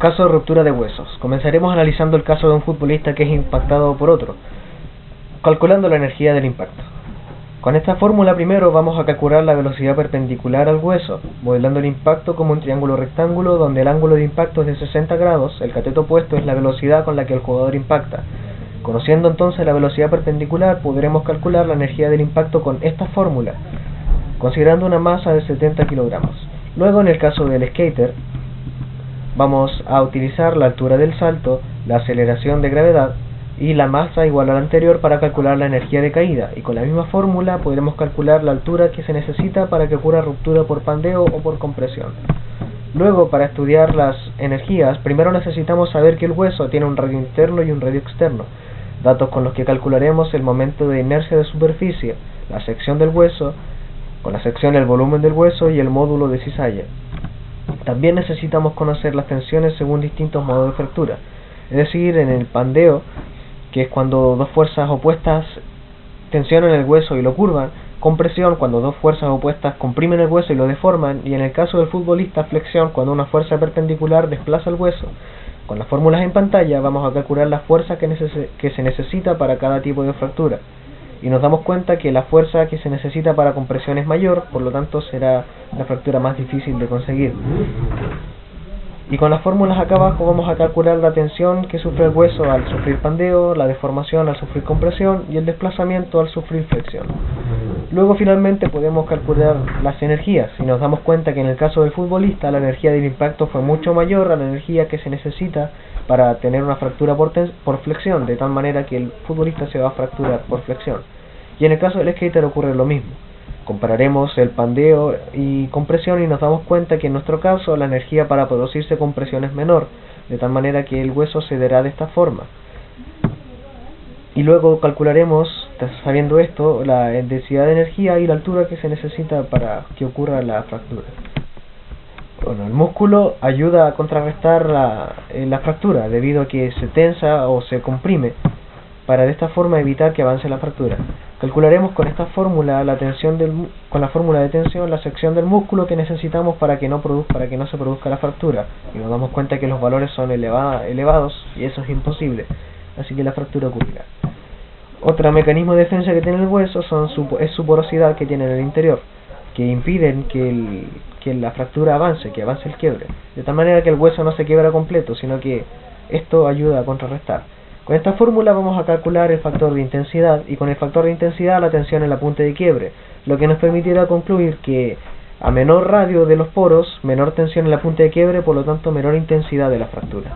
Caso de ruptura de huesos. Comenzaremos analizando el caso de un futbolista que es impactado por otro, calculando la energía del impacto. Con esta fórmula primero vamos a calcular la velocidad perpendicular al hueso, modelando el impacto como un triángulo rectángulo donde el ángulo de impacto es de 60 grados, el cateto opuesto es la velocidad con la que el jugador impacta. Conociendo entonces la velocidad perpendicular, podremos calcular la energía del impacto con esta fórmula, considerando una masa de 70 kilogramos. Luego, en el caso del skater, vamos a utilizar la altura del salto, la aceleración de gravedad y la masa igual a la anterior para calcular la energía de caída, y con la misma fórmula podremos calcular la altura que se necesita para que ocurra ruptura por pandeo o por compresión. Luego, para estudiar las energías, primero necesitamos saber que el hueso tiene un radio interno y un radio externo, datos con los que calcularemos el momento de inercia de superficie, la sección del hueso, con la sección el volumen del hueso y el módulo de cizalla. También necesitamos conocer las tensiones según distintos modos de fractura, es decir, en el pandeo, que es cuando dos fuerzas opuestas tensionan el hueso y lo curvan; compresión, cuando dos fuerzas opuestas comprimen el hueso y lo deforman; y en el caso del futbolista, flexión, cuando una fuerza perpendicular desplaza el hueso. Con las fórmulas en pantalla vamos a calcular la fuerza que se necesita para cada tipo de fractura, y nos damos cuenta que la fuerza que se necesita para compresión es mayor, por lo tanto será la fractura más difícil de conseguir. Y con las fórmulas acá abajo vamos a calcular la tensión que sufre el hueso al sufrir pandeo, la deformación al sufrir compresión y el desplazamiento al sufrir flexión. Luego finalmente podemos calcular las energías, y nos damos cuenta que en el caso del futbolista la energía del impacto fue mucho mayor a la energía que se necesita para tener una fractura por flexión, de tal manera que el futbolista se va a fracturar por flexión. Y en el caso del skater ocurre lo mismo. Compararemos el pandeo y compresión y nos damos cuenta que en nuestro caso la energía para producirse compresión es menor, de tal manera que el hueso cederá de esta forma. Y luego calcularemos, sabiendo esto, la densidad de energía y la altura que se necesita para que ocurra la fractura. Bueno, el músculo ayuda a contrarrestar la fractura debido a que se tensa o se comprime, para de esta forma evitar que avance la fractura. Calcularemos con esta fórmula con la fórmula de tensión la sección del músculo que necesitamos para que no se produzca la fractura, y nos damos cuenta que los valores son elevados y eso es imposible, así que la fractura ocurrirá. Otro mecanismo de defensa que tiene el hueso es su porosidad que tiene en el interior, que impiden que la fractura avance, que avance el quiebre, de tal manera que el hueso no se quiebra completo, sino que esto ayuda a contrarrestar. Con esta fórmula vamos a calcular el factor de intensidad, y con el factor de intensidad la tensión en la punta de quiebre, lo que nos permitirá concluir que a menor radio de los poros, menor tensión en la punta de quiebre, por lo tanto menor intensidad de la fractura.